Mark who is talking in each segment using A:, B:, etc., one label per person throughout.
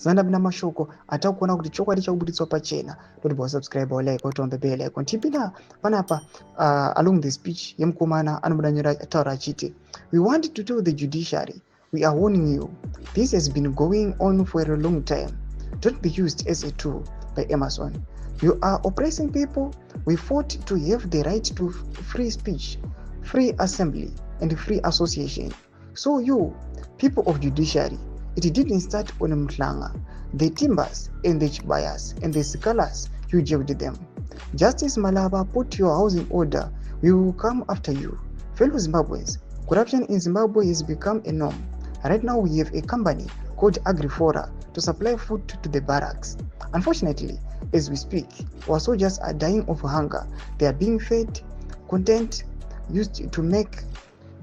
A: zanda bina mashoko atakuona kuti chokwadi chakubudzitswa pachena kuti subscribe or like or on the bell icon. Tipinda panapa along the speech yemkomana anobudanyira taura achiti, we want to tell the judiciary, we are warning you, this has been going on for a long time. Don't be used as a tool by Amazon. You are oppressing people. We fought to have the right to free speech, free assembly, and free association. So you, people of judiciary, it didn't start on Mhlanga. The Timbers and the Chibayas and the Sikalas, you jailed them. Justice Malaba, put your house in order. We will come after you. Fellow Zimbabweans, corruption in Zimbabwe has become a norm. Right now we have a company called Agrifora to supply food to the barracks. Unfortunately, as we speak, our soldiers are dying of hunger. They are being fed content used to make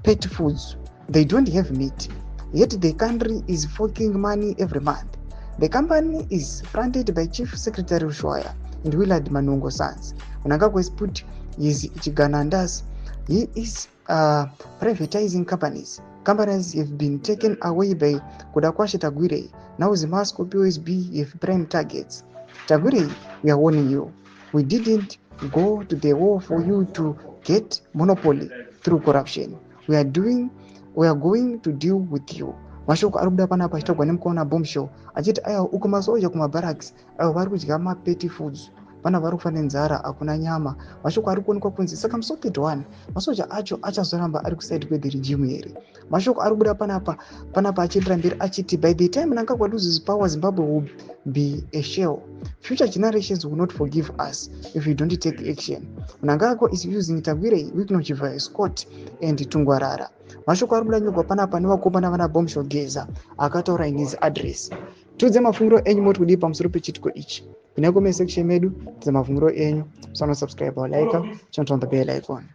A: pet foods. They don't have meat. Yet the country is forking money every month. The company is fronted by Chief Secretary Ushuaia and Willard Manungo Sons. Unangagwa has put his Chiganandas. He is privatizing companies. Companies have been taken away by Kudakwashi Tagwire. Now Zimbabwe POSB have prime targets. Tagwire, we are warning you. We didn't go to the war for you to get monopoly through corruption. We are going to deal with you. Mashoko arikuda panapa achitogwa nemukona bombshell achiti aya uko masoja kuma barracks ayo vari kudya ma petty foods, vana vari kufa nenzara, hakuna nyama. Mashoko ari kuonekwa kunzi saka musoketi 1 masoja acho achazoramba ari kuside kwe the regime here. Mashoko ari kubuda panapa achiendera mberi achiti by the time Mnangagwa loses power, Zimbabwe will be a shell. Future generations will not forgive us if we don't take action. Mnangagwa is using Tagwire, Wiknochiva, Scott and Tungwarara. Mashoko ari kubuda nyogwa panapa nevakomana vana bombshell Geza akataura in his address. Tudze mafungiro enyu moti kudi pamusoro pechitiko ichi. Pinako me section medu tudze mafungiro enyu. Subscribe or like, turn on the bell icon.